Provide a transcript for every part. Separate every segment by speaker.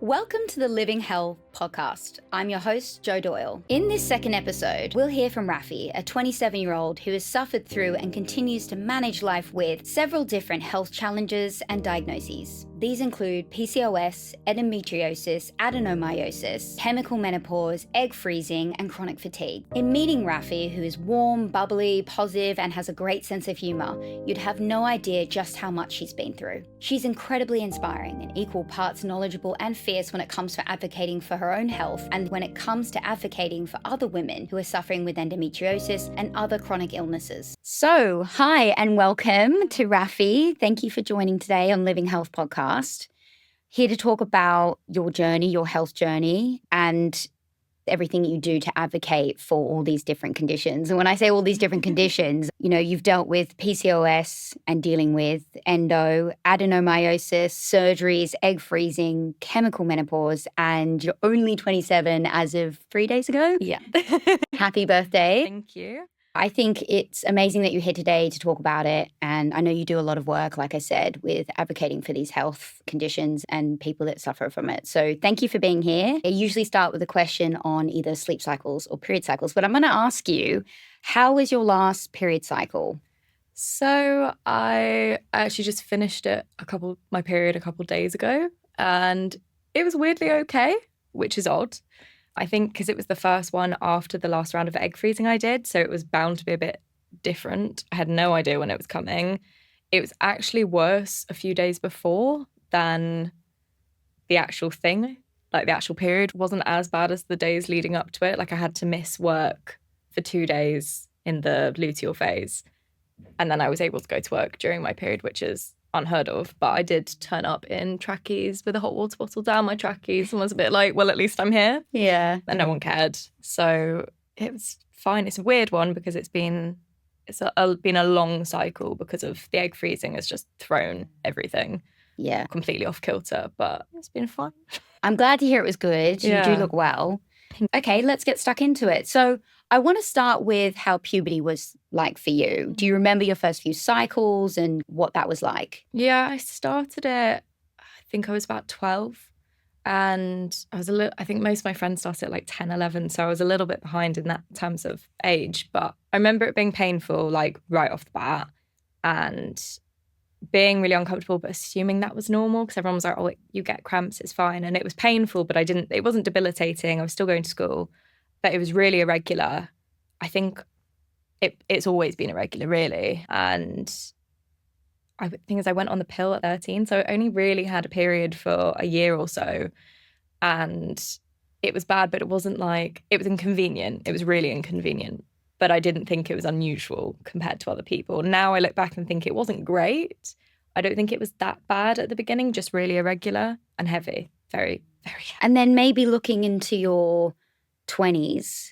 Speaker 1: Welcome to the Living Hell podcast. I'm your host, Jo Doyle. In this second episode, we'll hear from Raphy, a 27-year-old who has suffered through and continues to manage life with several different health challenges and diagnoses. These include PCOS, Endometriosis, Adenomyosis, chemical menopause, egg freezing, and chronic fatigue. In meeting Raphy, who is warm, bubbly, positive, and has a great sense of humour, you'd have no idea just how much she's been through. She's incredibly inspiring and equal parts knowledgeable and fierce when it comes to advocating for her own health and when it comes to advocating for other women who are suffering with endometriosis and other chronic illnesses. So, hi and welcome to Raphy. Thank you for joining today on Living Health Podcast. Here to talk about your journey, your health journey, and everything that you do to advocate for all these different conditions. And when I say all these different conditions, you've dealt with PCOS and dealing with endo, adenomyosis, surgeries, egg freezing, chemical menopause, and you're only 27 as of 3 days ago.
Speaker 2: Yeah.
Speaker 1: Happy birthday.
Speaker 2: Thank you.
Speaker 1: I think it's amazing that you're here today to talk about it. And I know you do a lot of work, like I said, with advocating for these health conditions and people that suffer from it. So thank you for being here. I usually start with a question on either sleep cycles or period cycles, but I'm going to ask you, how was your last period cycle?
Speaker 2: So I actually just finished my period a couple days ago, and it was weirdly okay, which is odd. I think because it was the first one after the last round of egg freezing I did, so it was bound to be a bit different. I had no idea when it was coming. It was actually worse a few days before than the actual thing. Like the actual period wasn't as bad as the days leading up to it. Like I had to miss work for 2 days in the luteal phase. And then I was able to go to work during my period, which is unheard of. But I did turn up in trackies with a hot water bottle down my trackies and was a bit like, well, at least I'm here.
Speaker 1: Yeah.
Speaker 2: And no one cared. So it was fine. It's a weird one because it's been a long cycle because of the egg freezing has just thrown everything completely off kilter. But it's been fun.
Speaker 1: I'm glad to hear it was good. You do look well. Okay, let's get stuck into it. So I want to start with how puberty was like for you. Do you remember your first few cycles and what that was like?
Speaker 2: Yeah, I started it, I think I was about 12. And I think most of my friends started at like 10, 11. So I was a little bit behind in that terms of age. But I remember it being painful, like right off the bat. And being really uncomfortable, but assuming that was normal because everyone was like, oh, you get cramps, it's fine. And it was painful, but it wasn't debilitating. I was still going to school, but it was really irregular. I think it's always been irregular, really. And I went on the pill at 13, so I only really had a period for a year or so. And it was bad, but it was inconvenient. It was really inconvenient. But I didn't think it was unusual compared to other people. Now I look back and think it wasn't great. I don't think it was that bad at the beginning, just really irregular and heavy, very, very heavy.
Speaker 1: And then maybe looking into your 20s,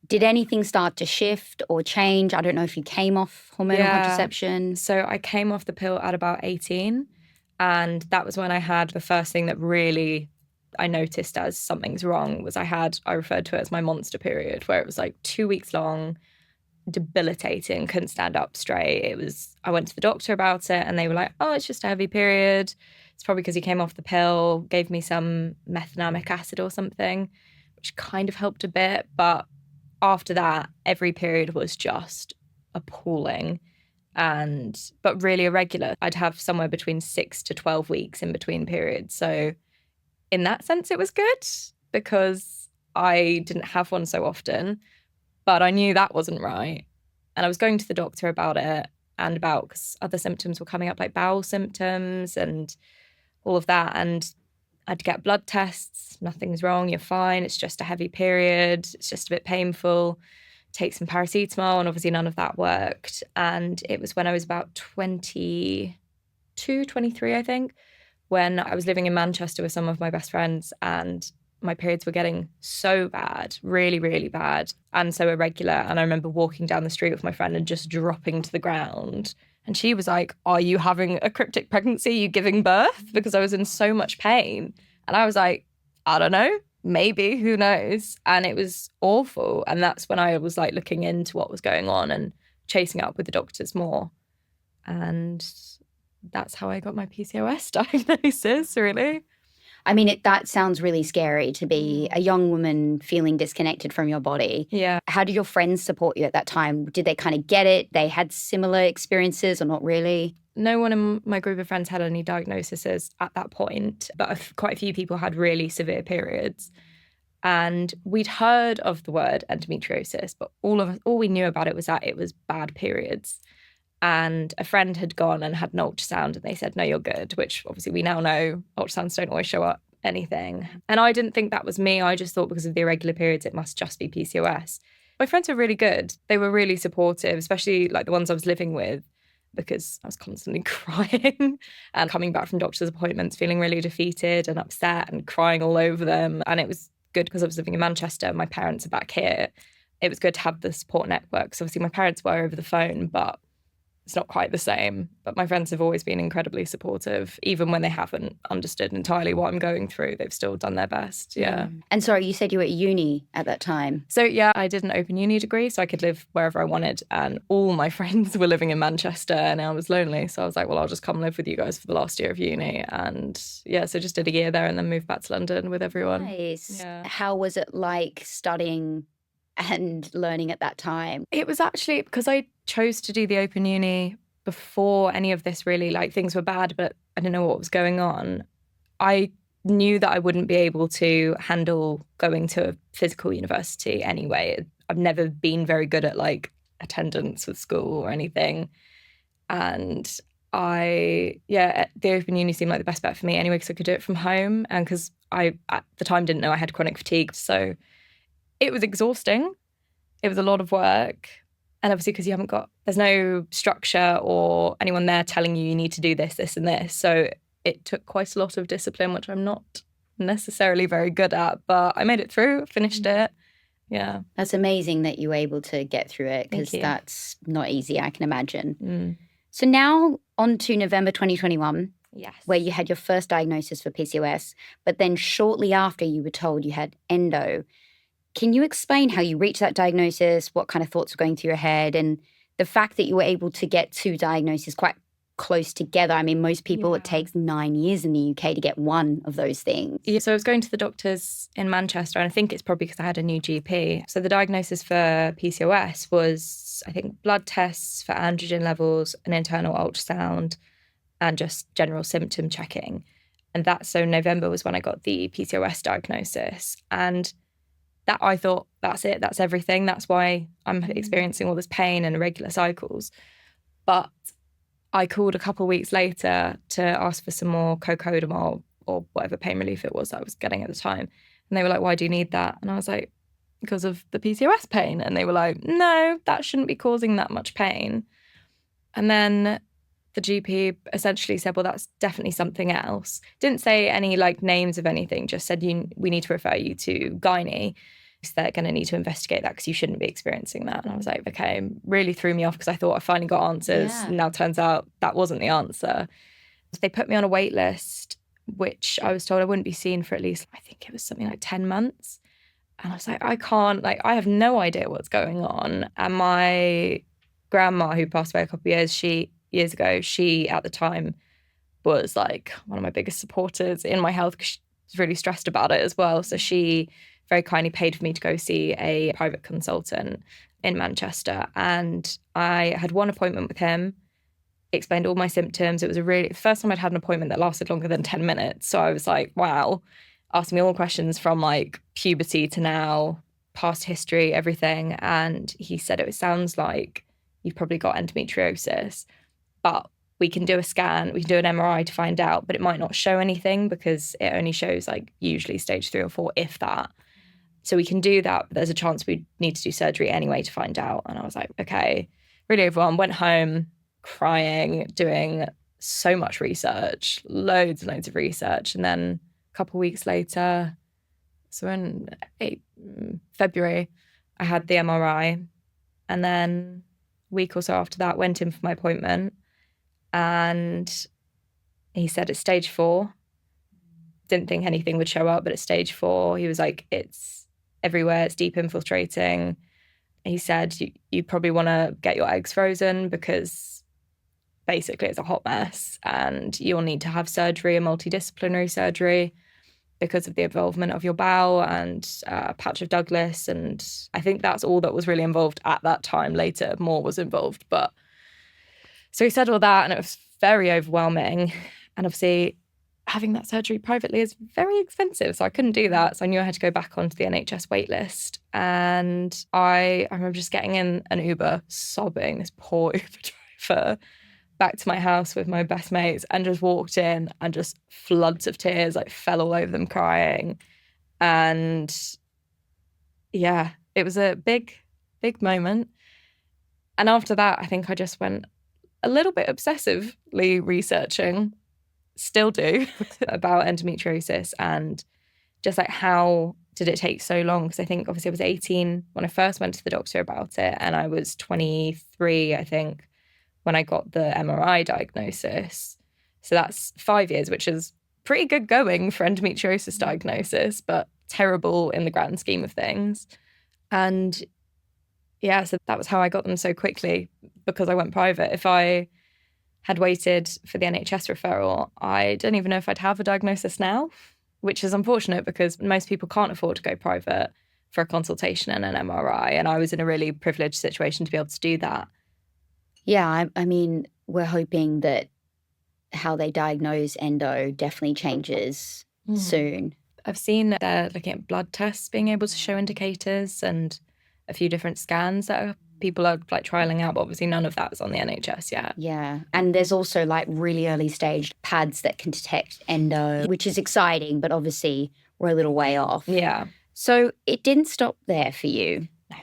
Speaker 1: did anything start to shift or change? I don't know if you came off hormonal contraception.
Speaker 2: So I came off the pill at about 18. And that was when I had the first thing that really I noticed as something's wrong was I referred to it as my monster period, where it was like 2 weeks long, debilitating, couldn't stand up straight. I went to the doctor about it and they were like, oh, it's just a heavy period. It's probably because you came off the pill, gave me some methanomic acid or something, which kind of helped a bit. But after that, every period was just appalling but really irregular. I'd have somewhere between 6 to 12 weeks in between periods. So in that sense, it was good because I didn't have one so often, but I knew that wasn't right. And I was going to the doctor about it and because other symptoms were coming up, like bowel symptoms and all of that. And I'd get blood tests. Nothing's wrong. You're fine. It's just a heavy period. It's just a bit painful. Take some paracetamol. And obviously none of that worked. And it was when I was about 22, 23, I think, when I was living in Manchester with some of my best friends and my periods were getting so bad, really, really bad, and so irregular. And I remember walking down the street with my friend and just dropping to the ground. And she was like, are you having a cryptic pregnancy? Are you giving birth? Because I was in so much pain. And I was like, I don't know, maybe, who knows? And it was awful. And that's when I was like looking into what was going on and chasing up with the doctors more. And that's how I got my PCOS diagnosis, really.
Speaker 1: I mean, that sounds really scary to be a young woman feeling disconnected from your body.
Speaker 2: Yeah.
Speaker 1: How did your friends support you at that time? Did they kind of get it? They had similar experiences or not really?
Speaker 2: No one in my group of friends had any diagnoses at that point, but quite a few people had really severe periods. And we'd heard of the word endometriosis, but all we knew about it was that it was bad periods. And a friend had gone and had an ultrasound and they said, no, you're good, which obviously we now know ultrasounds don't always show up anything. And I didn't think that was me. I just thought because of the irregular periods, it must just be PCOS. My friends were really good. They were really supportive, especially like the ones I was living with, because I was constantly crying and coming back from doctor's appointments, feeling really defeated and upset and crying all over them. And it was good because I was living in Manchester. My parents are back here. It was good to have the support network. So obviously my parents were over the phone, but it's not quite the same. But my friends have always been incredibly supportive. Even when they haven't understood entirely what I'm going through, they've still done their best. Yeah.
Speaker 1: And sorry, you said you were at uni at that time.
Speaker 2: So yeah, I did an open uni degree, so I could live wherever I wanted. And all my friends were living in Manchester and I was lonely. So I was like, well, I'll just come live with you guys for the last year of uni. And yeah, so just did a year there and then moved back to London with everyone.
Speaker 1: Nice.
Speaker 2: Yeah.
Speaker 1: How was it like studying and learning at that time?
Speaker 2: It was actually because I chose to do the open uni before any of this really, like things were bad, but I didn't know what was going on. I knew that I wouldn't be able to handle going to a physical university anyway. I've never been very good at like attendance with school or anything. And the open uni seemed like the best bet for me anyway, because I could do it from home. And because I, at the time, didn't know I had chronic fatigue. So it was exhausting. It was a lot of work. And obviously, because there's no structure or anyone there telling you need to do this, this, and this. So it took quite a lot of discipline, which I'm not necessarily very good at, but I made it through, finished it. Yeah.
Speaker 1: That's amazing that you were able to get through it, because that's not easy, I can imagine. So now on to November 2021.
Speaker 2: Yes.
Speaker 1: Where you had your first diagnosis for PCOS, but then shortly after you were told you had endo. Can you explain how you reached that diagnosis, what kind of thoughts were going through your head, and the fact that you were able to get two diagnoses quite close together? I mean, most people, it takes 9 years in the UK to get one of those things.
Speaker 2: Yeah, so I was going to the doctors in Manchester, and I think it's probably because I had a new GP. So the diagnosis for PCOS was, I think, blood tests for androgen levels, an internal ultrasound, and just general symptom checking. And so November was when I got the PCOS diagnosis. And that I thought, that's it, that's everything. That's why I'm experiencing all this pain and irregular cycles. But I called a couple of weeks later to ask for some more cocodamol or whatever pain relief it was that I was getting at the time. And they were like, why do you need that? And I was like, because of the PCOS pain. And they were like, no, that shouldn't be causing that much pain. And then the GP essentially said, well, that's definitely something else. Didn't say any like names of anything, just said, we need to refer you to gynae. So they're going to need to investigate that because you shouldn't be experiencing that. And I was like, okay, really threw me off because I thought I finally got answers.
Speaker 1: Yeah.
Speaker 2: And now turns out that wasn't the answer. So they put me on a wait list, which I was told I wouldn't be seen for at least, I think it was something like 10 months. And I was like, I have no idea what's going on. And my grandma, who passed away a couple of years ago, she at the time was like one of my biggest supporters in my health because she was really stressed about it as well. So she very kindly paid for me to go see a private consultant in Manchester. And I had one appointment with him, explained all my symptoms. It was the first time I'd had an appointment that lasted longer than 10 minutes. So I was like, wow, asked me all questions from like puberty to now, past history, everything. And he said, it sounds like you've probably got endometriosis, but we can do a scan, we can do an MRI to find out, but it might not show anything because it only shows like usually stage 3 or 4, if that. So we can do that, but there's a chance we need to do surgery anyway to find out. And I was like, okay, really overwhelmed, went home crying, doing so much research, loads and loads of research. And then a couple of weeks later, so in February, I had the MRI. And then a week or so after that, went in for my appointment. And he said it's stage 4. Didn't think anything would show up, but it's stage 4. He was like, it's everywhere, it's deep infiltrating. He said, you probably want to get your eggs frozen because basically it's a hot mess and you'll need to have surgery, a multidisciplinary surgery. because of the involvement of your bowel and patch of Douglas. And I think that's all that was really involved at that time. Later, more was involved. But so he said all that, and it was very overwhelming. And obviously, having that surgery privately is very expensive. So I couldn't do that. So I knew I had to go back onto the NHS waitlist. And I remember just getting in an Uber, sobbing, this poor Uber driver, back to my house with my best mates, and just walked in and just floods of tears, like fell all over them crying. And yeah, it was a big, big moment. And after that, I think I just went a little bit obsessively researching, still do, about endometriosis and just like how did it take so long? Because I think obviously I was 18 when I first went to the doctor about it, and I was 23, I think, when I got the MRI diagnosis. So that's 5 years, which is pretty good going for endometriosis diagnosis, but terrible in the grand scheme of things. And yeah, so that was how I got them so quickly, because I went private. If I had waited for the NHS referral, I don't even know if I'd have a diagnosis now, which is unfortunate because most people can't afford to go private for a consultation and an MRI. And I was in a really privileged situation to be able to do that.
Speaker 1: Yeah, I mean, we're hoping that how they diagnose endo definitely changes soon.
Speaker 2: I've seen they're looking at blood tests being able to show indicators, and a few different scans that people are like trialing out, but obviously none of that is on the NHS yet.
Speaker 1: Yeah. And there's also like really early stage pads that can detect endo, which is exciting, but obviously we're a little way off.
Speaker 2: Yeah.
Speaker 1: So it didn't stop there for you.
Speaker 2: No.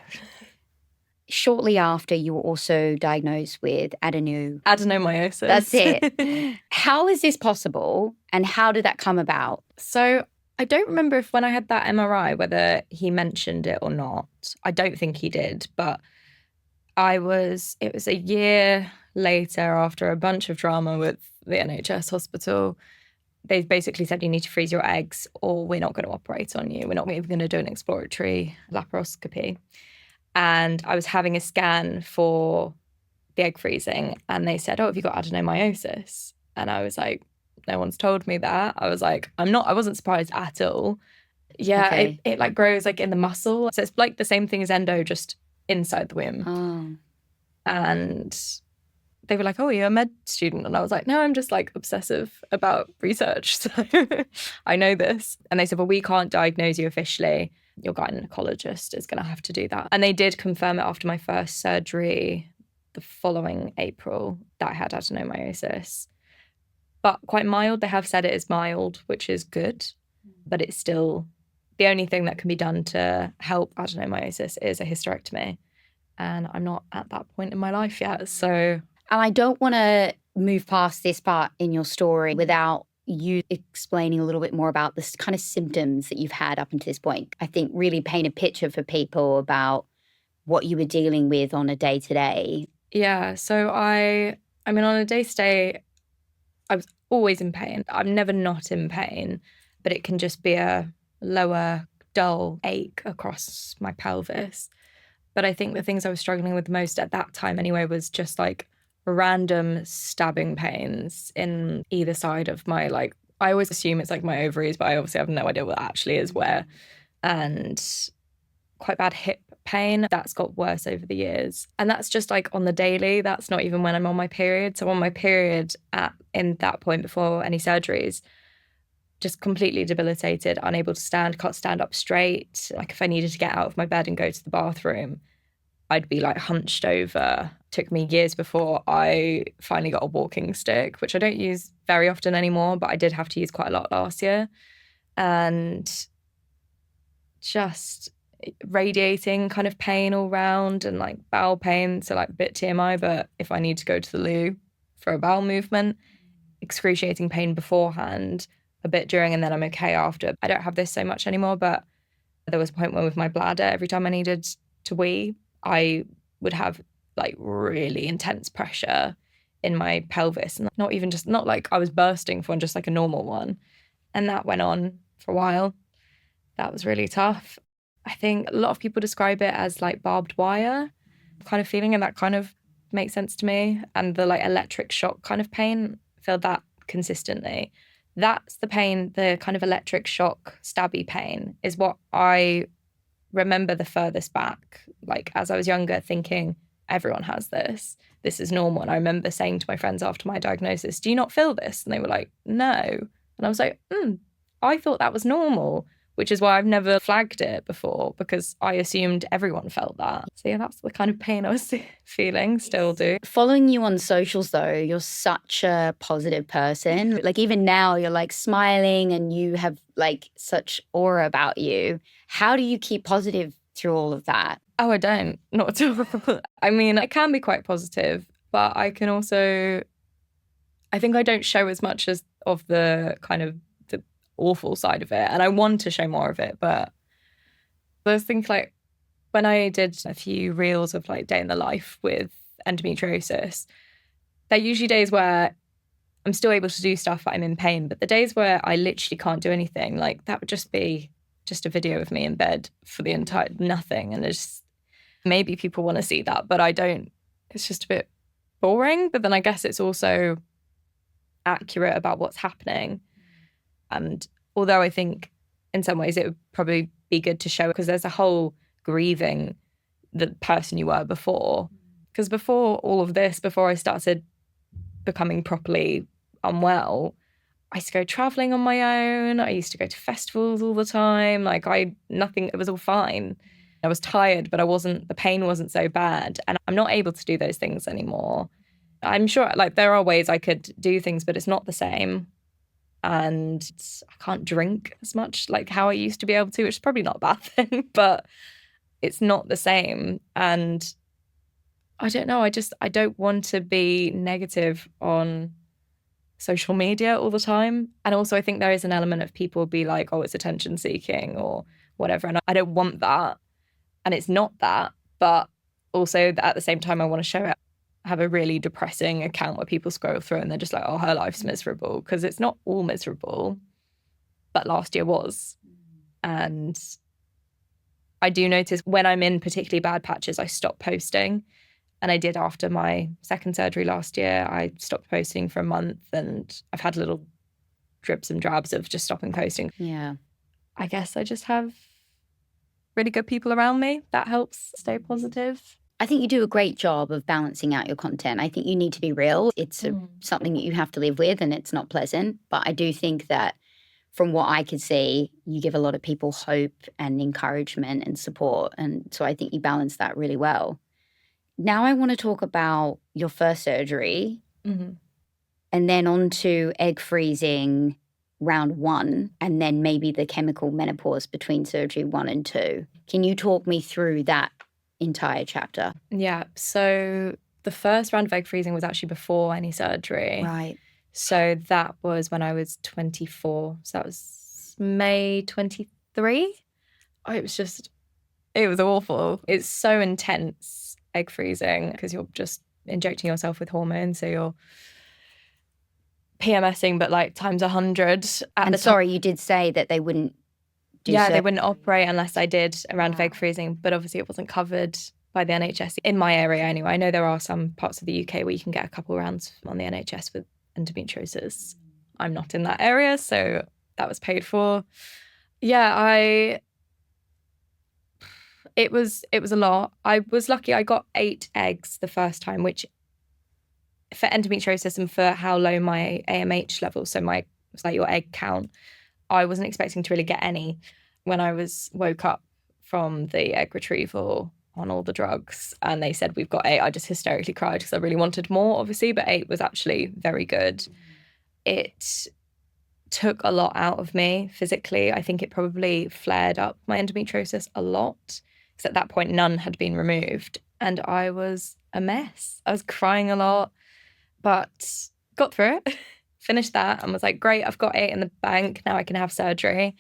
Speaker 1: Shortly after, you were also diagnosed with
Speaker 2: Adenomyosis.
Speaker 1: That's it. How is this possible, and how did that come about?
Speaker 2: So I don't remember if when I had that MRI, whether he mentioned it or not. I don't think he did, but it was a year later, after a bunch of drama with the NHS hospital. They basically said you need to freeze your eggs or we're not going to operate on you. We're not even going to do an exploratory laparoscopy. And I was having a scan for the egg freezing, and they said, oh, have you got adenomyosis? And I was like, no one's told me that. I was like, I wasn't surprised at all. Yeah,
Speaker 1: Okay.
Speaker 2: it like grows like in the muscle. So it's like the same thing as endo, just inside the womb.
Speaker 1: Oh.
Speaker 2: And they were like, oh, you're a med student. And I was like, no, I'm just like obsessive about research. So I know this. And they said, well, we can't diagnose you officially. Your gynecologist is going to have to do that. And they did confirm it after my first surgery the following April that I had adenomyosis. But quite mild. They have said it is mild, which is good. But it's still the only thing that can be done to help adenomyosis is a hysterectomy. And I'm not at that point in my life yet. So,
Speaker 1: And I don't want to move past this part in your story without you explaining a little bit more about the kind of symptoms that you've had up until this point. I think really paint a picture for people about what you were dealing with on a day-to-day.
Speaker 2: yeah. So I mean, on a day-to-day, I was always in pain. I'm never not in pain, but it can just be a lower, dull ache across my pelvis. But I think the things I was struggling with the most at that time anyway was just like random stabbing pains in either side of my, like, I always assume it's like my ovaries, but I obviously have no idea what actually is where. And quite bad hip pain. That's got worse over the years. And that's just like on the daily. That's not even when I'm on my period. So on my period in that point before any surgeries, just completely debilitated, unable to stand, can't stand up straight. Like if I needed to get out of my bed and go to the bathroom, I'd be like hunched over. Took me years before I finally got a walking stick, which I don't use very often anymore, but I did have to use quite a lot last year. And just radiating kind of pain all round and like bowel pain. So like a bit TMI, but if I need to go to the loo for a bowel movement, excruciating pain beforehand, a bit during, and then I'm okay after. I don't have this so much anymore, but there was a point where with my bladder, every time I needed to wee, I would have like really intense pressure in my pelvis, and not like I was bursting for one, just like a normal one. And that went on for a while. That was really tough. I think a lot of people describe it as like barbed wire kind of feeling, and that kind of makes sense to me. And the like electric shock kind of pain, I feel that consistently. That's the pain, the kind of electric shock, stabby pain is what I remember the furthest back. Like as I was younger, thinking everyone has this. This is normal. And I remember saying to my friends after my diagnosis, do you not feel this? And they were like, no. And I was like, I thought that was normal, which is why I've never flagged it before, because I assumed everyone felt that. So yeah, that's the kind of pain I was feeling, still do.
Speaker 1: Following you on socials though, you're such a positive person. Like even now you're like smiling and you have like such aura about you. How do you keep positive through all of that?
Speaker 2: Oh, I don't. Not at all. I mean, I can be quite positive, but I can also, I think I don't show as much as of the kind of the awful side of it. And I want to show more of it. But those things like when I did a few reels of like day in the life with endometriosis, they're usually days where I'm still able to do stuff, but I'm in pain. But the days where I literally can't do anything, like that would just be just a video of me in bed for the entire nothing. And it's just, maybe people want to see that, but I don't. It's just a bit boring. But then I guess it's also accurate about what's happening. And although I think in some ways it would probably be good to show, because there's a whole grieving the person you were before. Because before all of this, before I started becoming properly unwell, I used to go traveling on my own. I used to go to festivals all the time. Like nothing, it was all fine. I was tired, but the pain wasn't so bad. And I'm not able to do those things anymore. I'm sure like there are ways I could do things, but it's not the same. And I can't drink as much like how I used to be able to, which is probably not a bad thing, but it's not the same. And I don't know, I don't want to be negative on social media all the time. And also I think there is an element of people be like, oh, it's attention seeking or whatever. And I don't want that. And it's not that. But also at the same time, I want to show it. Have a really depressing account where people scroll through and they're just like, oh, her life's miserable. Because it's not all miserable. But last year was. And I do notice when I'm in particularly bad patches, I stop posting. And I did after my second surgery last year. I stopped posting for a month and I've had little drips and drabs of just stopping posting.
Speaker 1: Yeah.
Speaker 2: I guess I just have really good people around me. That helps stay positive.
Speaker 1: I think you do a great job of balancing out your content. I think you need to be real. It's something that you have to live with and it's not pleasant. But I do think that from what I could see, you give a lot of people hope and encouragement and support. And so I think you balance that really well. Now I want to talk about your first surgery and then on to egg freezing round 1 and then maybe the chemical menopause between surgery 1 and 2. Can you talk me through that entire chapter?
Speaker 2: Yeah. So the first round of egg freezing was actually before any surgery.
Speaker 1: Right.
Speaker 2: So that was when I was 24. So that was May 23. Oh, it was awful. It's so intense, egg freezing, because you're just injecting yourself with hormones. So you're PMSing, but like times 100.
Speaker 1: And sorry, you did say that they wouldn't do
Speaker 2: Yeah, they wouldn't operate unless I did a round of egg freezing, but obviously it wasn't covered by the NHS in my area anyway. I know there are some parts of the UK where you can get a couple rounds on the NHS with endometriosis. I'm not in that area, so that was paid for. Yeah, it was a lot. I was lucky. I got 8 eggs the first time, which for endometriosis and for how low my AMH level, so it's like your egg count, I wasn't expecting to really get any. When I woke up from the egg retrieval on all the drugs and they said we've got 8, I just hysterically cried because I really wanted more, obviously, but 8 was actually very good. It took a lot out of me physically. I think it probably flared up my endometriosis a lot because at that point none had been removed and I was a mess. I was crying a lot, but got through it. Finished that and was like, great, I've got 8 in the bank. Now I can have surgery.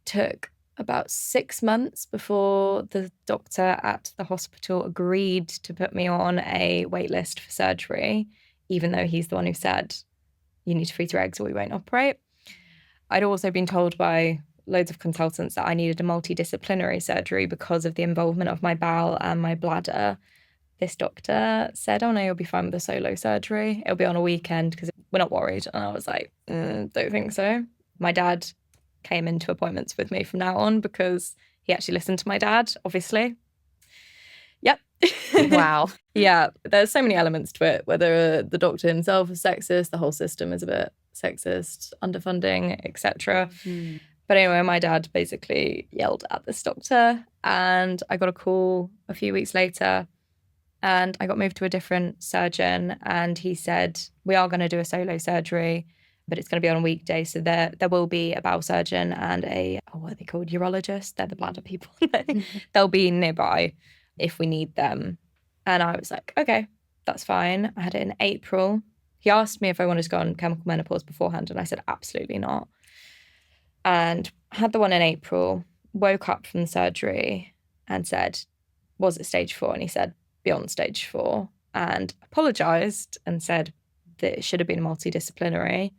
Speaker 2: Took about 6 months before the doctor at the hospital agreed to put me on a wait list for surgery, even though he's the one who said, you need to freeze your eggs or we won't operate. I'd also been told by loads of consultants that I needed a multidisciplinary surgery because of the involvement of my bowel and my bladder. this doctor said, oh no, you'll be fine with the solo surgery. It'll be on a weekend because we're not worried. And I was like, don't think so. My dad came into appointments with me from now on because he actually listened to my dad, obviously. Yep.
Speaker 1: Wow.
Speaker 2: Yeah, there's so many elements to it, whether the doctor himself is sexist, the whole system is a bit sexist, underfunding, etc. But anyway, my dad basically yelled at this doctor, and I got a call a few weeks later and I got moved to a different surgeon, and he said, we are going to do a solo surgery, but it's going to be on a weekday. So there will be a bowel surgeon and what are they called? Urologist. They're the bladder people. They'll be nearby if we need them. And I was like, okay, that's fine. I had it in April. He asked me if I wanted to go on chemical menopause beforehand, and I said, absolutely not. And had the one in April, woke up from the surgery and said, was it stage 4? And he said, beyond stage 4, and apologised and said that it should have been multidisciplinary.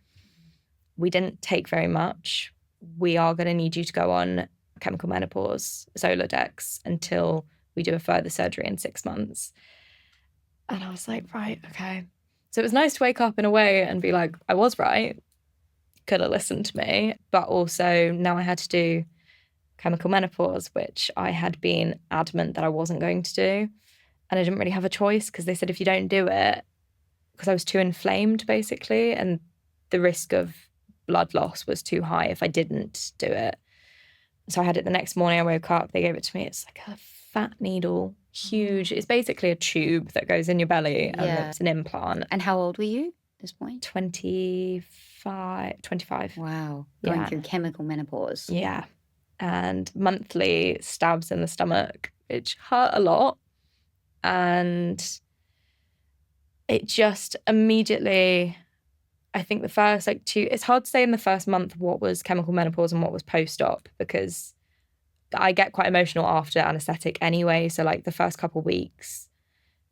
Speaker 2: We didn't take very much. We are going to need you to go on chemical menopause, Zoladex, until we do a further surgery in 6 months. And I was like, right, okay. So it was nice to wake up in a way and be like, I was right. Could have listened to me. But also now I had to do chemical menopause, which I had been adamant that I wasn't going to do. And I didn't really have a choice because they said if you don't do it, because I was too inflamed basically, and the risk of blood loss was too high if I didn't do it. So I had it the next morning. I woke up, they gave it to me. It's like a fat needle, huge. It's basically a tube that goes in your belly, and it's an implant.
Speaker 1: And how old were you at this point?
Speaker 2: 25.
Speaker 1: Wow. Going through chemical menopause.
Speaker 2: Yeah. And monthly stabs in the stomach, which hurt a lot. And it just immediately, I think the first it's hard to say in the first month what was chemical menopause and what was post-op, because I get quite emotional after anaesthetic anyway. So the first couple of weeks,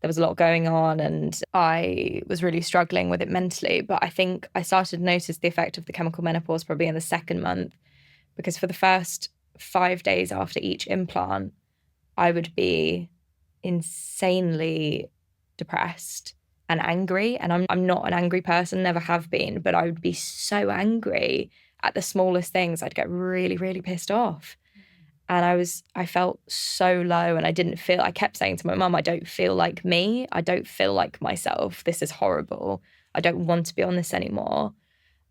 Speaker 2: there was a lot going on and I was really struggling with it mentally. But I think I started to notice the effect of the chemical menopause probably in the second month, because for the first 5 days after each implant, I would be insanely depressed and angry. And I'm not an angry person, never have been, but I would be so angry at the smallest things. I'd get really, really pissed off. And I felt so low, and I kept saying to my mum, I don't feel like me. I don't feel like myself. This is horrible. I don't want to be on this anymore.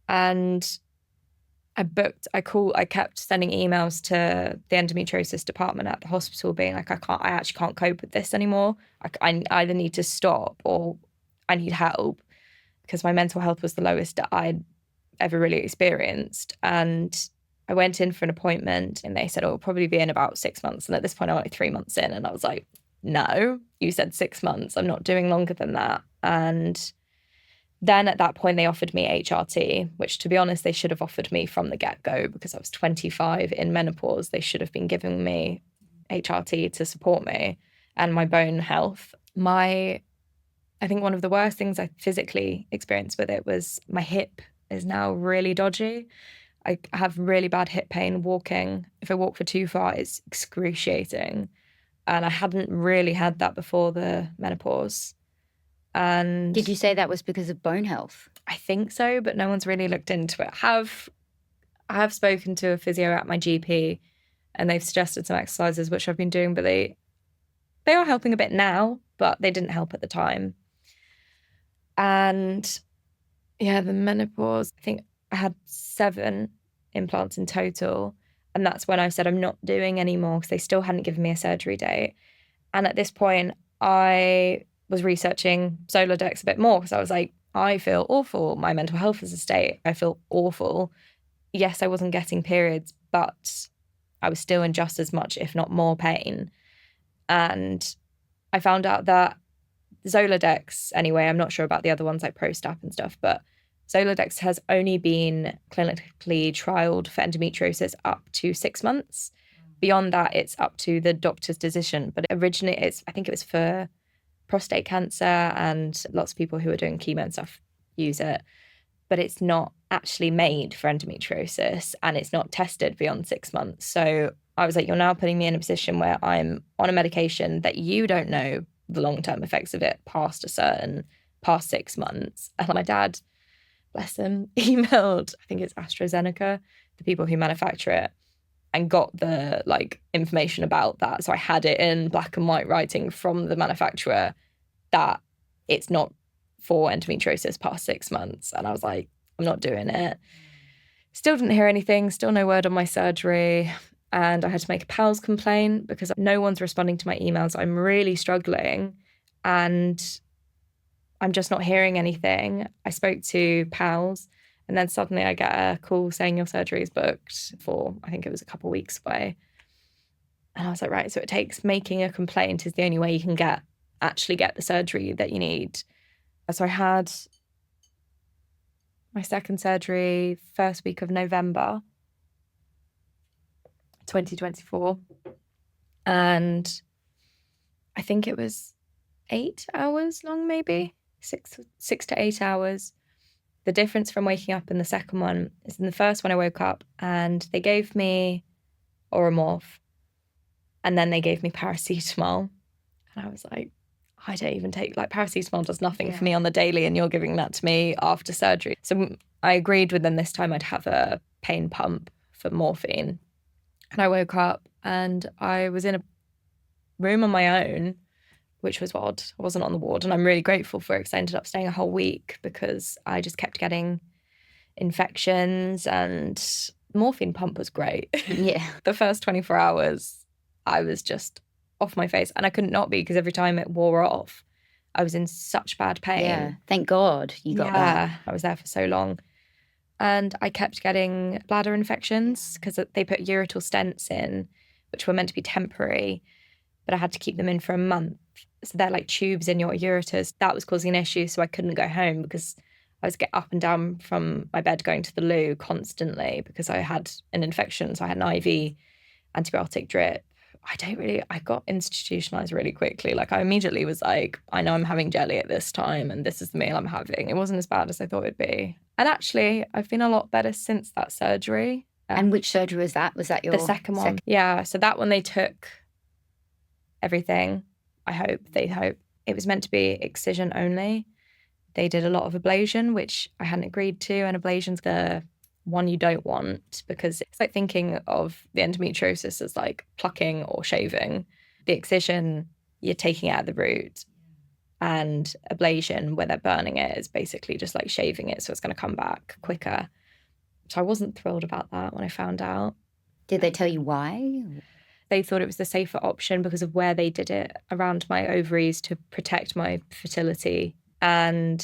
Speaker 2: And I kept sending emails to the endometriosis department at the hospital being like, I actually can't cope with this anymore. I either need to stop or I need help, because my mental health was the lowest that I'd ever really experienced. And I went in for an appointment and they said, it'll probably be in about 6 months. And at this point, I'm 3 months in, and I was like, no, you said 6 months. I'm not doing longer than that. And then at that point, they offered me HRT, which, to be honest, they should have offered me from the get-go, because I was 25 in menopause. They should have been giving me HRT to support me and my bone health. I think one of the worst things I physically experienced with it was my hip is now really dodgy. I have really bad hip pain walking. If I walk for too far, it's excruciating. And I hadn't really had that before the menopause. And
Speaker 1: did you say that was because of bone health?
Speaker 2: I think so, but no one's really looked into it. I have spoken to a physio at my GP, and they've suggested some exercises which I've been doing, but they are helping a bit now, but they didn't help at the time. And the menopause, I think I had 7 implants in total. And that's when I said I'm not doing anymore, because they still hadn't given me a surgery date. And at this point, I was researching Zoladex a bit more, because I was like, I feel awful. My mental health is a state. I feel awful. Yes, I wasn't getting periods, but I was still in just as much, if not more, pain. And I found out that Zoladex, anyway, I'm not sure about the other ones like Prostap and stuff, but Zoladex has only been clinically trialed for endometriosis up to 6 months. Beyond that, it's up to the doctor's decision. But originally, I think it was for prostate cancer, and lots of people who are doing chemo and stuff use it. But it's not actually made for endometriosis, and it's not tested beyond 6 months. So I was like, you're now putting me in a position where I'm on a medication that you don't know the long-term effects of it past 6 months. And my dad, bless him, emailed, I think it's AstraZeneca, the people who manufacture it, and got the information about that. So I had it in black and white writing from the manufacturer that it's not for endometriosis past 6 months. And I was like, I'm not doing it. Still didn't hear anything, still no word on my surgery. And I had to make a PALS complaint because no one's responding to my emails. I'm really struggling and I'm just not hearing anything. I spoke to PALS and then suddenly I get a call saying your surgery is booked for, I think it was a couple of weeks away. And I was like, right, so it takes making a complaint is the only way you can actually get the surgery that you need. So I had my second surgery first week of November 2024. And I think it was 8 hours long, maybe 6 to 8 hours. The difference from waking up in the second one is in the first one I woke up and they gave me Oromorph and then they gave me paracetamol. And I was like, I don't even take, paracetamol does nothing for me on the daily and you're giving that to me after surgery. So I agreed with them this time I'd have a pain pump for morphine. And I woke up and I was in a room on my own, which was odd. I wasn't on the ward and I'm really grateful for it because I ended up staying a whole week because I just kept getting infections and morphine pump was great.
Speaker 1: Yeah.
Speaker 2: The first 24 hours, I was just off my face and I couldn't not be because every time it wore off, I was in such bad pain.
Speaker 1: Yeah. Thank God you got that.
Speaker 2: I was there for so long. And I kept getting bladder infections because they put ureteral stents in, which were meant to be temporary, but I had to keep them in for a month. So they're like tubes in your ureters. That was causing an issue. So I couldn't go home because I was getting up and down from my bed going to the loo constantly because I had an infection. So I had an IV antibiotic drip. I got institutionalized really quickly. I immediately was like, I know I'm having jelly at this time and this is the meal I'm having. It wasn't as bad as I thought it'd be. And actually, I've been a lot better since that surgery.
Speaker 1: And which surgery was that? Was that your...
Speaker 2: The second one. Yeah, so that one they took everything. They hope. It was meant to be excision only. They did a lot of ablation, which I hadn't agreed to. And ablation's the one you don't want because it's like thinking of the endometriosis as like plucking or shaving. The excision, you're taking it out of the root. And ablation, where they're burning it, is basically just like shaving it so it's going to come back quicker. So I wasn't thrilled about that when I found out.
Speaker 1: Did they tell you why?
Speaker 2: They thought it was the safer option because of where they did it around my ovaries to protect my fertility. And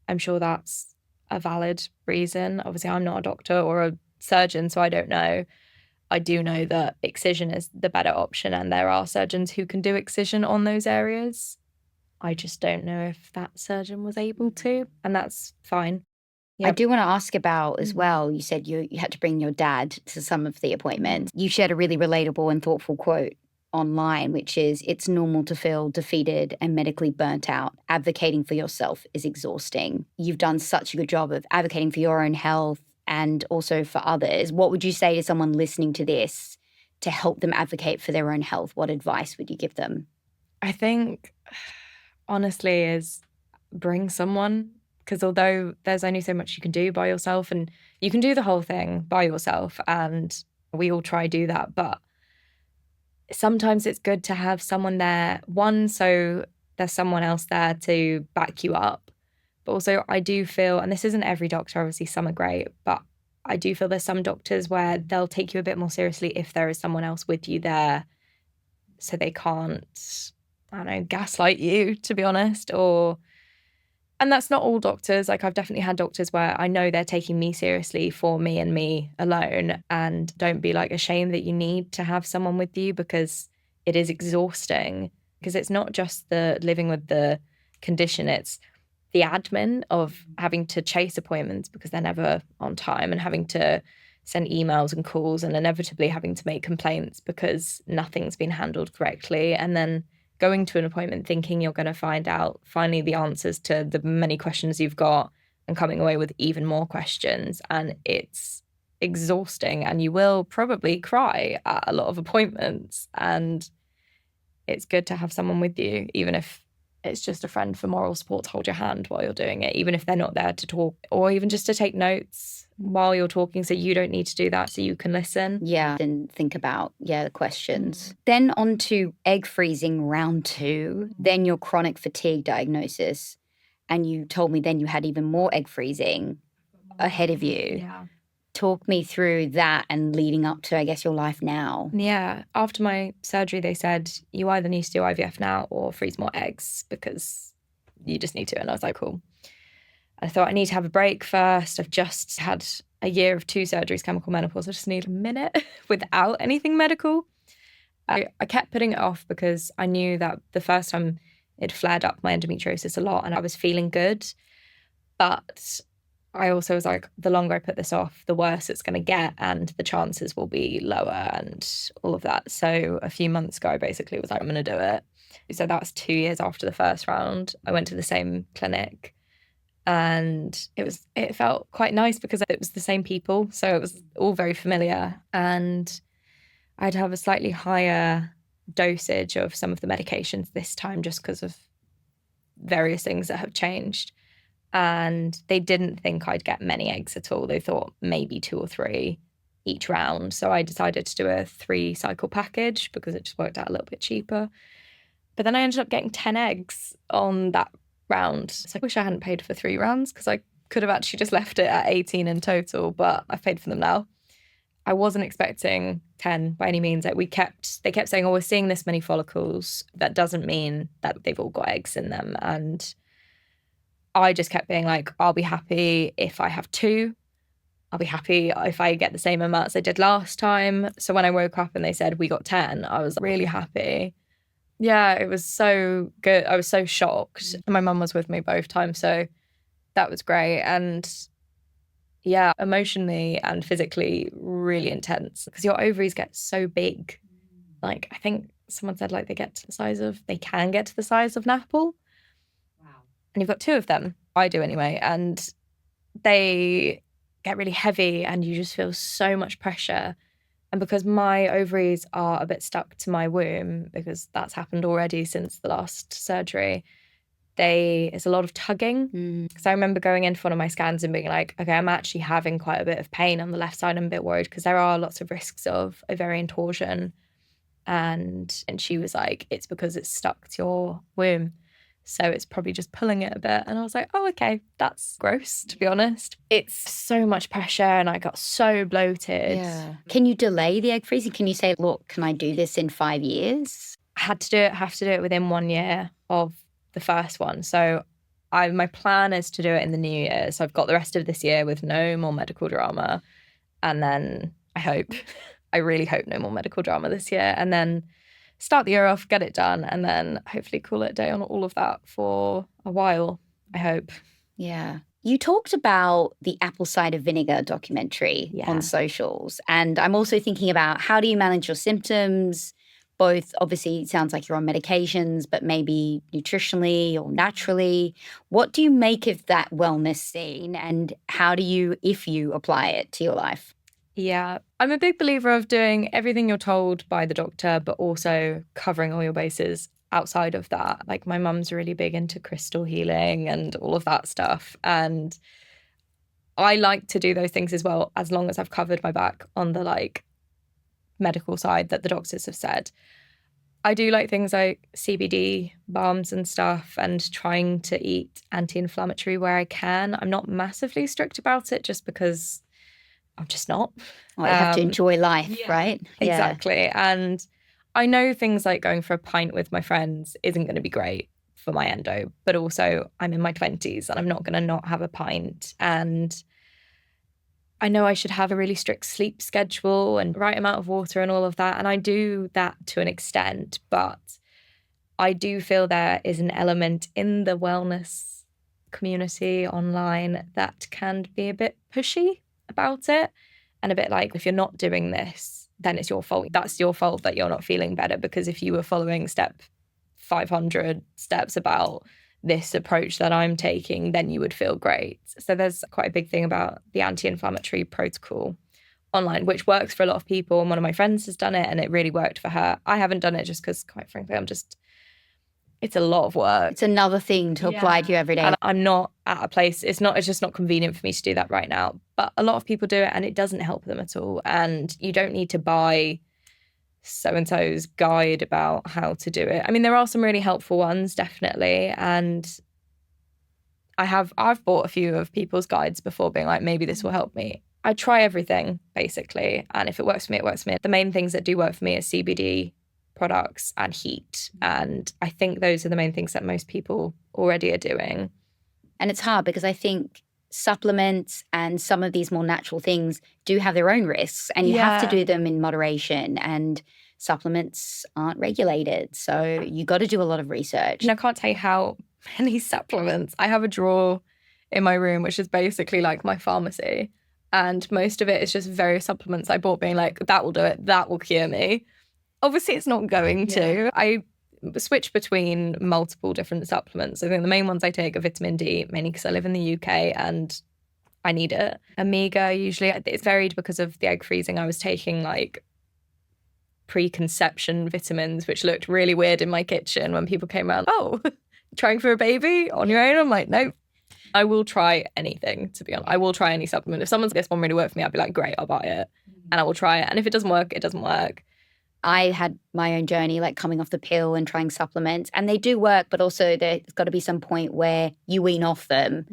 Speaker 2: I'm sure that's a valid reason. Obviously, I'm not a doctor or a surgeon, so I don't know. I do know that excision is the better option and there are surgeons who can do excision on those areas. I just don't know if that surgeon was able to, and that's fine.
Speaker 1: Yep. I do want to ask about as well, you said you had to bring your dad to some of the appointments. You shared a really relatable and thoughtful quote online, which is, it's normal to feel defeated and medically burnt out. Advocating for yourself is exhausting. You've done such a good job of advocating for your own health and also for others. What would you say to someone listening to this to help them advocate for their own health? What advice would you give them?
Speaker 2: I think, honestly, is bring someone, because although there's only so much you can do by yourself, and you can do the whole thing by yourself, and we all try to do that, but sometimes it's good to have someone there, one, so there's someone else there to back you up. But also I do feel, and this isn't every doctor, obviously some are great, but I do feel there's some doctors where they'll take you a bit more seriously if there is someone else with you there, so they can't, I don't know, gaslight you, to be honest. And that's not all doctors. Like, I've definitely had doctors where I know they're taking me seriously for me and me alone. And don't be like ashamed that you need to have someone with you, because it is exhausting. Because it's not just the living with the condition, it's the admin of having to chase appointments because they're never on time, and having to send emails and calls, and inevitably having to make complaints because nothing's been handled correctly. And then going to an appointment thinking you're going to find out finally the answers to the many questions you've got, and coming away with even more questions. And it's exhausting, and you will probably cry at a lot of appointments. And it's good to have someone with you, even if it's just a friend for moral support to hold your hand while you're doing it, even if they're not there to talk, or even just to take notes while you're talking, so you don't need to do that, so you can listen.
Speaker 1: Yeah, and think about, the questions. Then on to egg freezing round 2, then your chronic fatigue diagnosis. And you told me then you had even more egg freezing ahead of you.
Speaker 2: Yeah.
Speaker 1: Talk me through that and leading up to, I guess, your life now.
Speaker 2: Yeah. After my surgery, they said, you either need to do IVF now or freeze more eggs because you just need to. And I was like, cool. I thought I need to have a break first. I've just had a year of 2 surgeries, chemical menopause. I just need a minute without anything medical. I kept putting it off because I knew that the first time it flared up my endometriosis a lot and I was feeling good. But I also was like, the longer I put this off, the worse it's going to get and the chances will be lower and all of that. So a few months ago, I basically was like, I'm going to do it. So that was 2 years after the first round. I went to the same clinic and it felt quite nice because it was the same people. So it was all very familiar. And I'd have a slightly higher dosage of some of the medications this time just because of various things that have changed. And they didn't think I'd get many eggs at all. They thought maybe 2 or 3 each round. So I decided to do a 3-cycle package because it just worked out a little bit cheaper. But then I ended up getting 10 eggs on that round. So I wish I hadn't paid for 3 rounds because I could have actually just left it at 18 in total, but I've paid for them now. I wasn't expecting 10 by any means. Like they kept saying, oh, we're seeing this many follicles. That doesn't mean that they've all got eggs in them. And I just kept being like, I'll be happy if I have 2. I'll be happy if I get the same amount as I did last time. So when I woke up and they said we got 10, I was really happy. Yeah, it was so good. I was so shocked. And my mum was with me both times. So that was great. And yeah, emotionally and physically really intense because your ovaries get so big. Like, I think someone said like they can get to the size of an apple. Wow. And you've got 2 of them. I do anyway. And they get really heavy and you just feel so much pressure. And because my ovaries are a bit stuck to my womb, because that's happened already since the last surgery, it's a lot of tugging. Because I remember going in for one of my scans and being like, okay, I'm actually having quite a bit of pain on the left side. I'm a bit worried because there are lots of risks of ovarian torsion. And she was like, it's because it's stuck to your womb. So it's probably just pulling it a bit. And I was like, oh, okay, that's gross, to be honest. It's so much pressure and I got so bloated.
Speaker 1: Yeah. Can you delay the egg freezing? Can you say, look, can I do this in 5 years?
Speaker 2: I have to do it within 1 year of the first one. So my plan is to do it in the new year. So I've got the rest of this year with no more medical drama. And then I really hope no more medical drama this year. And then start the year off, get it done, and then hopefully call it a day on all of that for a while, I hope.
Speaker 1: Yeah. You talked about the apple cider vinegar documentary on socials. And I'm also thinking about how do you manage your symptoms? Both, obviously, it sounds like you're on medications, but maybe nutritionally or naturally. What do you make of that wellness scene and how do you, if you apply it to your life?
Speaker 2: Yeah, I'm a big believer of doing everything you're told by the doctor, but also covering all your bases outside of that. Like my mum's really big into crystal healing and all of that stuff. And I like to do those things as well, as long as I've covered my back on the like medical side that the doctors have said. I do like things like CBD balms and stuff and trying to eat anti-inflammatory where I can. I'm not massively strict about it just because I'm just not.
Speaker 1: Well, you have to enjoy life, right?
Speaker 2: Exactly. And I know things like going for a pint with my friends isn't going to be great for my endo, but also I'm in my 20s and I'm not going to not have a pint. And I know I should have a really strict sleep schedule and right amount of water and all of that. And I do that to an extent, but I do feel there is an element in the wellness community online that can be a bit pushy about it and a bit like, if you're not doing this, then it's your fault. That's your fault that you're not feeling better, because if you were following step 500 steps about this approach that I'm taking, then you would feel great. So there's quite a big thing about the anti-inflammatory protocol online, which works for a lot of people. And one of my friends has done it and it really worked for her. I haven't done it just because, quite frankly, it's a lot of work.
Speaker 1: It's another thing to apply to you every day.
Speaker 2: And I'm not at a place, it's just not convenient for me to do that right now. But a lot of people do it and it doesn't help them at all. And you don't need to buy so-and-so's guide about how to do it. I mean, there are some really helpful ones, definitely. And I've bought a few of people's guides before being like, maybe this will help me. I try everything, basically. And if it works for me, it works for me. The main things that do work for me is CBD products and heat. And I think those are the main things that most people already are doing.
Speaker 1: And it's hard because I think supplements and some of these more natural things do have their own risks, and you have to do them in moderation, and supplements aren't regulated. So you got to do a lot of research.
Speaker 2: And I can't tell you how many supplements. I have a drawer in my room, which is basically like my pharmacy. And most of it is just various supplements I bought being like, that will do it. That will cure me. Obviously, it's not going to. I switch between multiple different supplements. I think the main ones I take are vitamin D, mainly because I live in the UK and I need it. Omega, usually, it's varied because of the egg freezing. I was taking like preconception vitamins, which looked really weird in my kitchen when people came around. Oh, trying for a baby on your own? I'm like, nope. I will try anything, to be honest. I will try any supplement. If someone's this one really worked for me, I'd be like, great, I'll buy it. And I will try it. And if it doesn't work, it doesn't work.
Speaker 1: I had my own journey, like coming off the pill and trying supplements, and they do work, but also there's got to be some point where you wean off them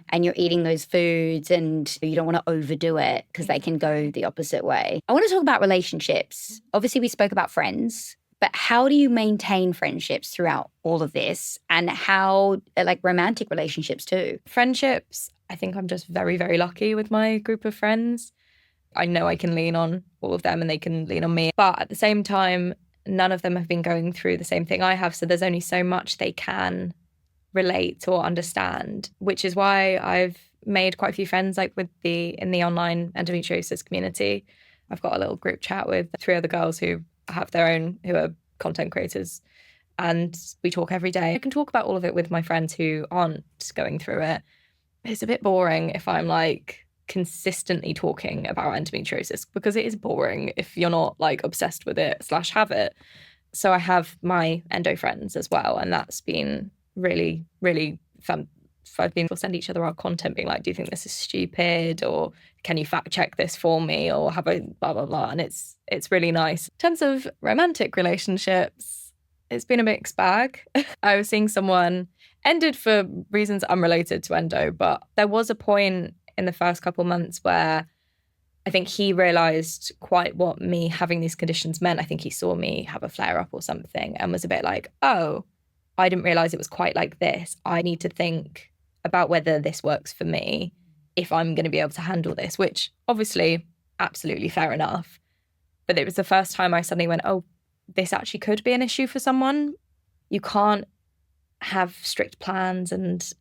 Speaker 1: and you're eating those foods and you don't want to overdo it because they can go the opposite way. I want to talk about relationships. Obviously, we spoke about friends, but how do you maintain friendships throughout all of this, and how, like, romantic relationships too?
Speaker 2: Friendships, I think I'm just very, very lucky with my group of friends. I know I can lean on all of them and they can lean on me. But at the same time, none of them have been going through the same thing I have. So there's only so much they can relate or understand, which is why I've made quite a few friends like in the online endometriosis community. I've got a little group chat with 3 other girls who have their own, who are content creators. And we talk every day. I can talk about all of it with my friends who aren't going through it. It's a bit boring if I'm like consistently talking about endometriosis, because it is boring if you're not like obsessed with it / have it. So I have my endo friends as well, and that's been really, really fun. We'll send each other our content being like, do you think this is stupid, or can you fact check this for me, or have a blah blah blah. And it's really nice. In terms of romantic relationships, it's been a mixed bag. I was seeing someone, ended for reasons unrelated to endo, but there was a point in the first couple of months where I think he realised quite what me having these conditions meant. I think he saw me have a flare-up or something and was a bit like, oh, I didn't realise it was quite like this. I need to think about whether this works for me, if I'm going to be able to handle this, which obviously, absolutely fair enough. But it was the first time I suddenly went, oh, this actually could be an issue for someone. You can't have strict plans and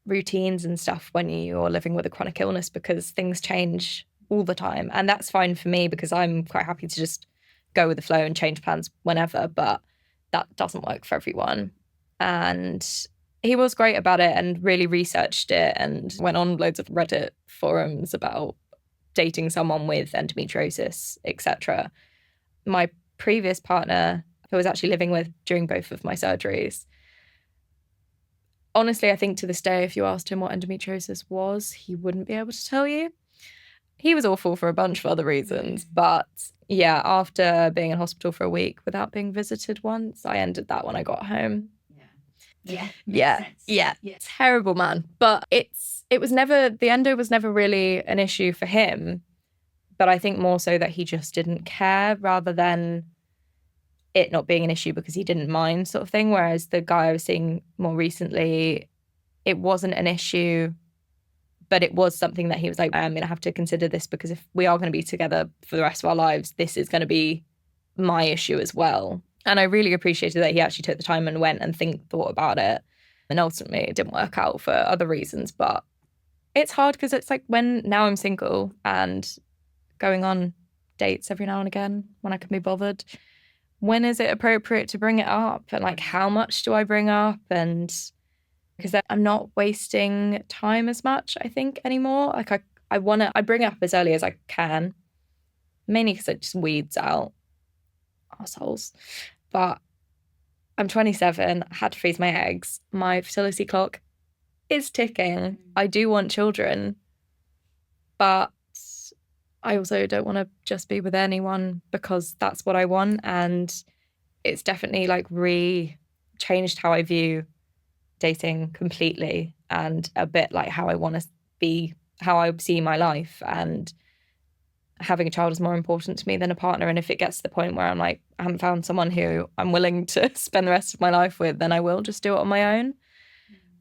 Speaker 2: routines and stuff when you're living with a chronic illness, because things change all the time. And that's fine for me because I'm quite happy to just go with the flow and change plans whenever, but that doesn't work for everyone. And he was great about it and really researched it and went on loads of Reddit forums about dating someone with endometriosis, etc. My previous partner, who I was actually living with during both of my surgeries, honestly, I think to this day, if you asked him what endometriosis was, he wouldn't be able to tell you. He was awful for a bunch of other reasons. But yeah, after being in hospital for a week without being visited once, I ended that when I got home. Yeah. Terrible, man. But the endo was never really an issue for him. But I think more so that he just didn't care rather than it not being an issue because he didn't mind, sort of thing. Whereas the guy I was seeing more recently, it wasn't an issue, but it was something that he was like, I'm going to have to consider this because if we are going to be together for the rest of our lives, this is going to be my issue as well. And I really appreciated that he actually took the time and went and thought about it. And ultimately it didn't work out for other reasons, but it's hard because it's like now I'm single and going on dates every now and again when I can be bothered. When is it appropriate to bring it up? And like, how much do I bring up? And because I'm not wasting time as much, I think, anymore. Like I bring it up as early as I can. mainly because it just weeds out assholes. But I'm 27, I had to freeze my eggs. My fertility clock is ticking. I do want children, but I also don't want to just be with anyone because that's what I want. And it's definitely like changed how I view dating completely, and a bit like how I want to be, how I see my life. And having a child is more important to me than a partner. And if it gets to the point where I'm like, I haven't found someone who I'm willing to spend the rest of my life with, then I will just do it on my own,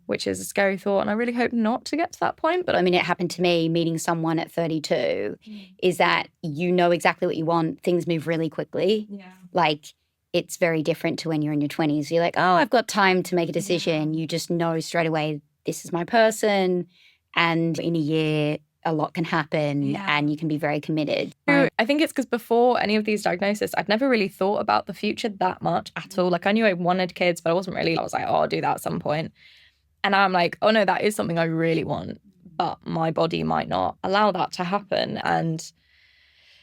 Speaker 2: which is a scary thought. And I really hope not to get to that point. But
Speaker 1: I mean, it happened to me meeting someone at 32, is that you know exactly what you want. Things move really quickly.
Speaker 2: Yeah.
Speaker 1: Like, it's very different to when you're in your 20s. You're like, oh, I've got time to make a decision. You just know straight away, this is my person. And in a year, a lot can happen and you can be very committed.
Speaker 2: I think it's because before any of these diagnoses, I'd never really thought about the future that much at all. Like, I knew I wanted kids, but I wasn't really, I was like, oh, I'll do that at some point. And now I'm like, oh no, that is something I really want, but my body might not allow that to happen. And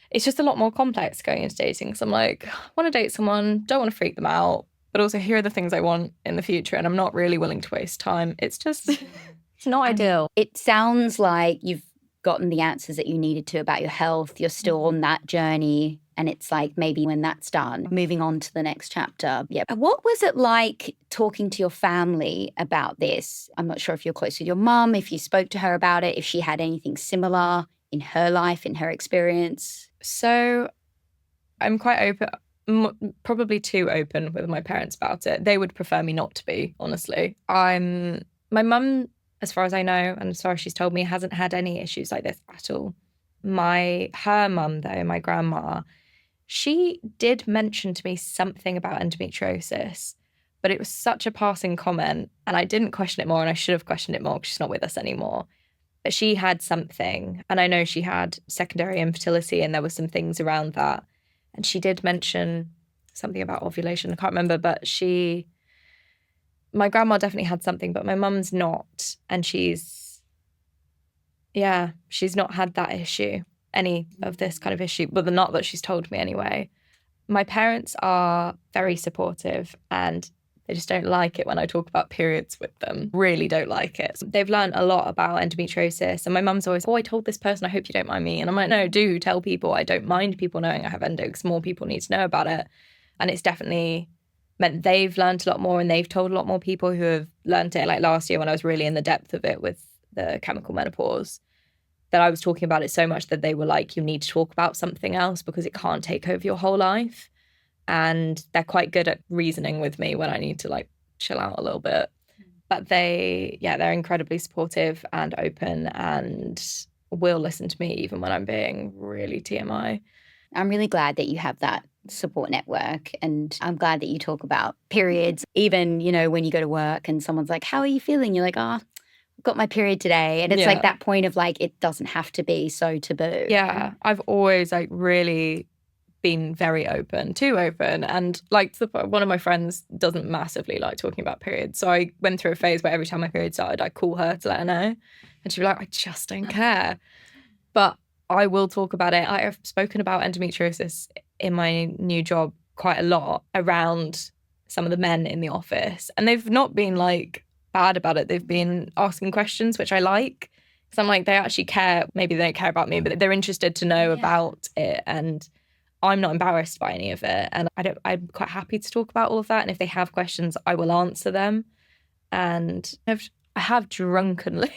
Speaker 2: it's just a lot more complex going into dating. So I'm like, I want to date someone, don't want to freak them out, but also here are the things I want in the future. And I'm not really willing to waste time. It's just, it's not ideal.
Speaker 1: It sounds like you've gotten the answers that you needed to about your health. You're still on that journey. And it's like, maybe when that's done, moving on to the next chapter. Yeah. What was it like talking to your family about this? I'm not sure if you're close with your mum, if you spoke to her about it, if she had anything similar in her life, in her experience.
Speaker 2: So I'm quite open, probably too open with my parents about it. They would prefer me not to be, honestly. My mum, as far as I know, and as far as she's told me, hasn't had any issues like this at all. Her mum, though, my grandma, she did mention to me something about endometriosis, but it was such a passing comment, and I didn't question it more, and I should have questioned it more because she's not with us anymore. But she had something, and I know she had secondary infertility, and there were some things around that. And she did mention something about ovulation. I can't remember, but my grandma definitely had something, but my mum's not. And she's not had that issue, any of this kind of issue, but not that she's told me anyway. My parents are very supportive, and they just don't like it when I talk about periods with them. Really don't like it. They've learned a lot about endometriosis, and my mum's always, oh, I told this person, I hope you don't mind me. And I'm like, no, do tell people. I don't mind people knowing I have endo because more people need to know about it. And it's definitely meant they've learned a lot more, and they've told a lot more people who have learned it. Like last year when I was really in the depth of it with the chemical menopause, that I was talking about it so much that they were like, you need to talk about something else because it can't take over your whole life. And they're quite good at reasoning with me when I need to like chill out a little bit. But they're incredibly supportive and open and will listen to me even when I'm being really TMI.
Speaker 1: I'm really glad that you have that support network, and I'm glad that you talk about periods. Even, when you go to work and someone's like, how are you feeling? You're like, I've got my period today. And it's like that point of like, it doesn't have to be so taboo.
Speaker 2: Yeah, I've always like really been very open, too open. And like one of my friends doesn't massively like talking about periods. So I went through a phase where every time my period started, I'd call her to let her know. And she'd be like, I just don't care. But I will talk about it. I have spoken about endometriosis in my new job quite a lot around some of the men in the office. And they've not been like bad about it. They've been asking questions, which I like. Because I'm like, they actually care. Maybe they don't care about me, but they're interested to know about it. And I'm not embarrassed by any of it. And I'm quite happy to talk about all of that. And if they have questions, I will answer them. And I have drunkenly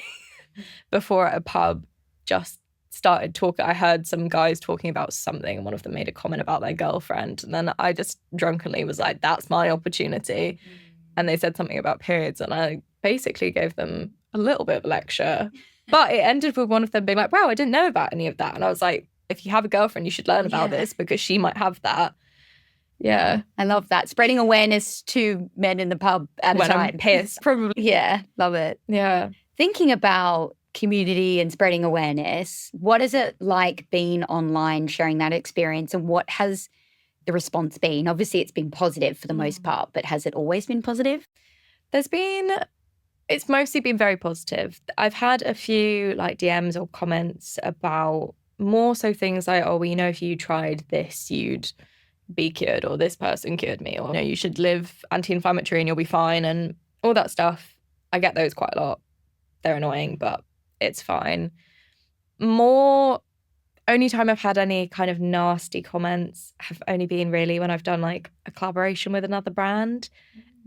Speaker 2: before at a pub just started talking. I heard some guys talking about something, and one of them made a comment about their girlfriend. And then I just drunkenly was like, that's my opportunity. And they said something about periods, and I basically gave them a little bit of a lecture. But it ended with one of them being like, wow, I didn't know about any of that. And I was like, if you have a girlfriend, you should learn about this because she might have that. Yeah.
Speaker 1: I love that. Spreading awareness to men in the pub at a time.
Speaker 2: When I'm pissed, probably.
Speaker 1: Yeah, love it.
Speaker 2: Yeah.
Speaker 1: Thinking about community and spreading awareness, what is it like being online, sharing that experience, and what has the response been? Obviously, it's been positive for the most part, but has it always been positive?
Speaker 2: It's mostly been very positive. I've had a few like DMs or comments about more so things like, oh, well, you know, if you tried this, you'd be cured, or this person cured me, or you know, you should live anti-inflammatory and you'll be fine, and all that stuff. I get those quite a lot. They're annoying, but it's fine. More, only time I've had any kind of nasty comments have only been really when I've done like a collaboration with another brand.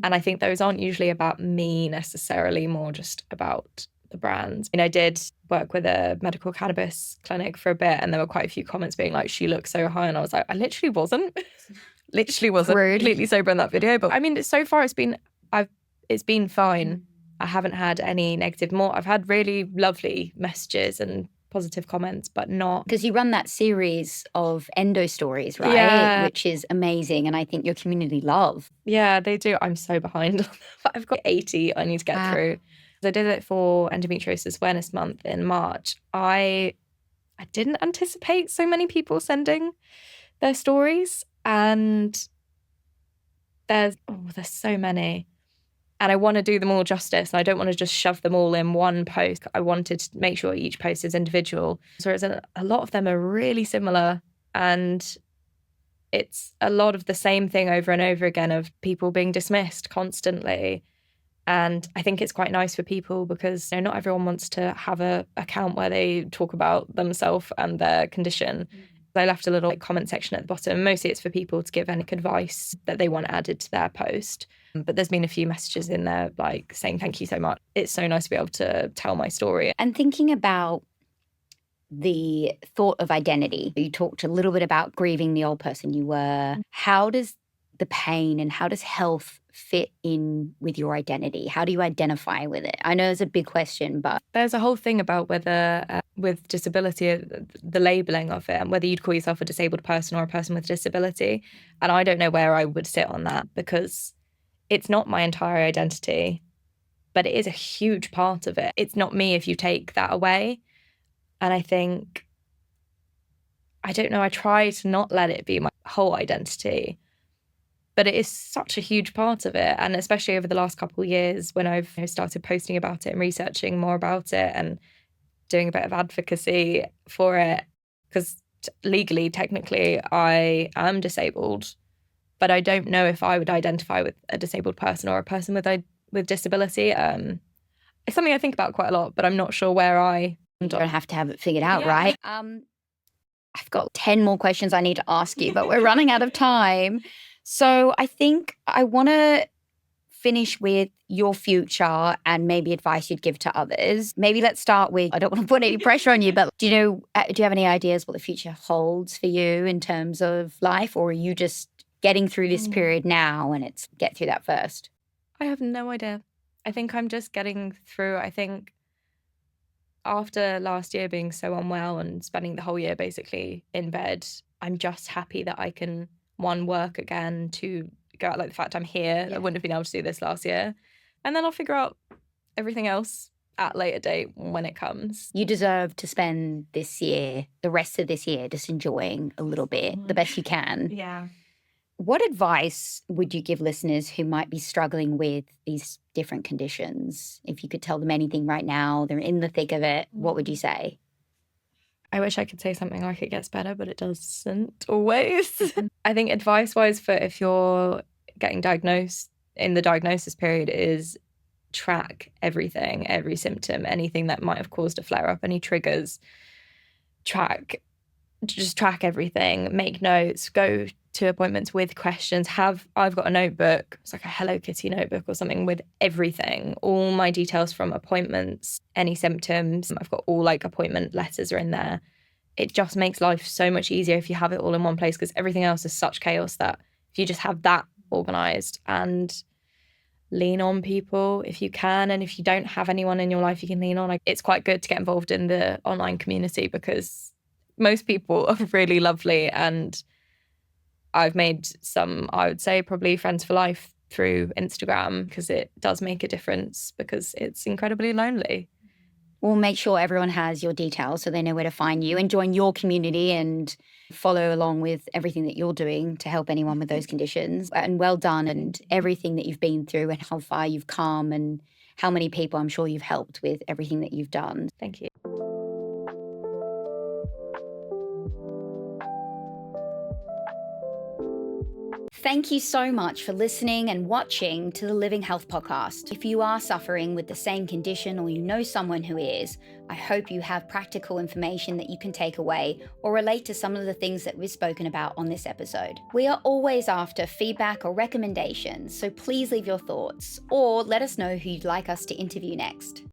Speaker 2: And I think those aren't usually about me necessarily, more just about the brands. I did work with a medical cannabis clinic for a bit, and there were quite a few comments being like, she looks so high. And I was like, I literally wasn't. Literally wasn't.
Speaker 1: Rude.
Speaker 2: Completely sober in that video. But I mean, so far it's been fine. I haven't had any negative. I've had really lovely messages and positive comments, but not.
Speaker 1: Because you run that series of endo stories, right?
Speaker 2: Yeah.
Speaker 1: Which is amazing. And I think your community love.
Speaker 2: Yeah, they do. I'm so behind. I've got 80 I need to get through. I did it for Endometriosis Awareness Month in March. I didn't anticipate so many people sending their stories, and there's so many. And I want to do them all justice. And I don't want to just shove them all in one post. I wanted to make sure each post is individual. So a lot of them are really similar. And it's a lot of the same thing over and over again of people being dismissed constantly. And I think it's quite nice for people because not everyone wants to have an account where they talk about themselves and their condition. I left a little comment section at the bottom. Mostly it's for people to give any advice that they want added to their post. But there's been a few messages in there like saying thank you so much. It's so nice to be able to tell my story.
Speaker 1: And thinking about the thought of identity, you talked a little bit about grieving the old person you were. How does the pain and how does health fit in with your identity? How do you identify with it? I know it's a big question, but
Speaker 2: there's a whole thing about whether with disability, the labeling of it, and whether you'd call yourself a disabled person or a person with disability. And I don't know where I would sit on that because it's not my entire identity, but it is a huge part of it. It's not me if you take that away. And I think, I don't know, I try to not let it be my whole identity, but it is such a huge part of it. And especially over the last couple of years when I've started posting about it and researching more about it and doing a bit of advocacy for it, because legally, technically, I am disabled, but I don't know if I would identify with a disabled person or a person with disability. It's something I think about quite a lot, but I'm not sure where I
Speaker 1: don't have to have it figured out, right? I've got 10 more questions I need to ask you, but we're running out of time. So I think I want to finish with your future and maybe advice you'd give to others. Maybe let's start with, I don't want to put any pressure on you, but do you have any ideas what the future holds for you in terms of life, or are you just getting through this period now and it's get through that first?
Speaker 2: I have no idea. I think I'm just getting through. I think after last year being so unwell and spending the whole year basically in bed, I'm just happy that I can, one, work again, to go out, like the fact I'm here. I wouldn't have been able to do this last year. And then I'll figure out everything else at a later date when it comes.
Speaker 1: You deserve to spend this year, the rest of this year, just enjoying a little bit, the best you can.
Speaker 2: Yeah.
Speaker 1: What advice would you give listeners who might be struggling with these different conditions? If you could tell them anything right now, they're in the thick of it, what would you say?
Speaker 2: I wish I could say something like it gets better, but it doesn't always. I think advice-wise for if you're getting diagnosed in the diagnosis period is track everything, every symptom, anything that might have caused a flare-up, any triggers. Just track everything, make notes, go to appointments with questions. I've got a notebook, it's like a Hello Kitty notebook or something with everything, all my details from appointments, any symptoms. I've got all like appointment letters are in there. It just makes life so much easier if you have it all in one place, because everything else is such chaos that if you just have that organized, and lean on people if you can. And if you don't have anyone in your life you can lean on, it's quite good to get involved in the online community because most people are really lovely, and I've made some, I would say, probably friends for life through Instagram, because it does make a difference because it's incredibly lonely.
Speaker 1: We'll make sure everyone has your details so they know where to find you and join your community and follow along with everything that you're doing to help anyone with those conditions. And well done, and everything that you've been through and how far you've come and how many people I'm sure you've helped with everything that you've done.
Speaker 2: Thank you.
Speaker 1: Thank you so much for listening and watching to the Living Health Podcast. If you are suffering with the same condition or you know someone who is, I hope you have practical information that you can take away or relate to some of the things that we've spoken about on this episode. We are always after feedback or recommendations, so please leave your thoughts or let us know who you'd like us to interview next.